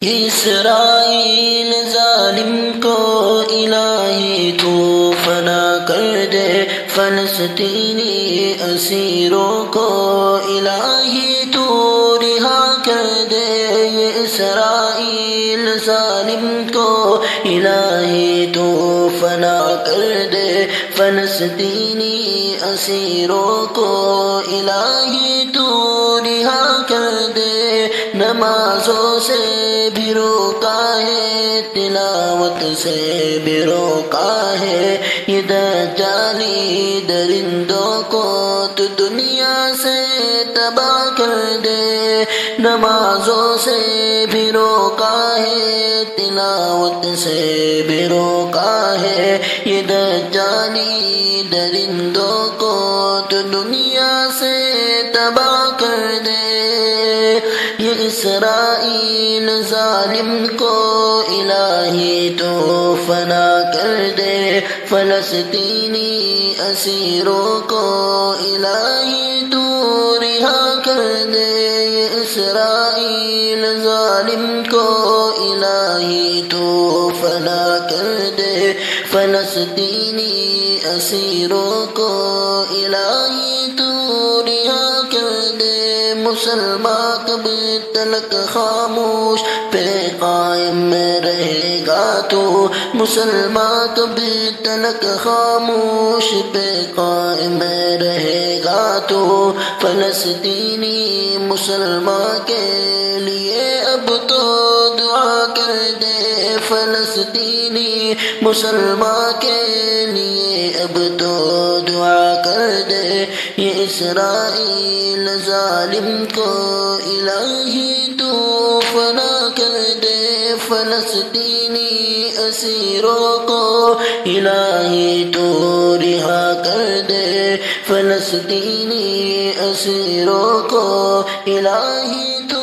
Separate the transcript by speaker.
Speaker 1: اسرائیل ظالم کو الہی تو فنا کر دے، فلسطینی اسیروں کو الہی تو رہا کر دے۔ یہ اسرائیل ظالم کو الہی تو فنا کر دے، فلسطینی اسیروں کو الہی تو رہا کر دے۔ نمازوں سے بھی روکا ہے، تلاوت سے بھی روکا ہے، یہ دجالی درندوں کو تو دنیا سے تباہ کر دے۔ نمازوں سے بھی روکا ہے، تلاوت سے بھی روکا ہے، یہ دجالی درندوں کو تو دنیا سے تباہ کر دے۔ یہ اسرائیل ظالم کو الہی تو فنا کر دے، فلسطینی اسیروں کو الہی تو رہا کر دے۔ یہ اسرائیل ظالم کو الہی تو فنا کر دے، فلسطینی اسیروں کو الہی تو رہا کر دے۔ مسلمان کبھی تلک خاموش پہ قائم رہے گا تو، مسلمان کبھی تلک خاموش پہ قائم رہے گا تو، فلسطینی مسلمان کے لیے اب تو دعا کر دے، فلسطینی مسلمان کے لیے اب تو دعا کر دے۔ یہ اسرائیل ظالم کو الہی تو فنا کر دے، فلسطینی اسیروں کو الہی تو رہا کر دے، فلسطینی اسیروں کو الہی تو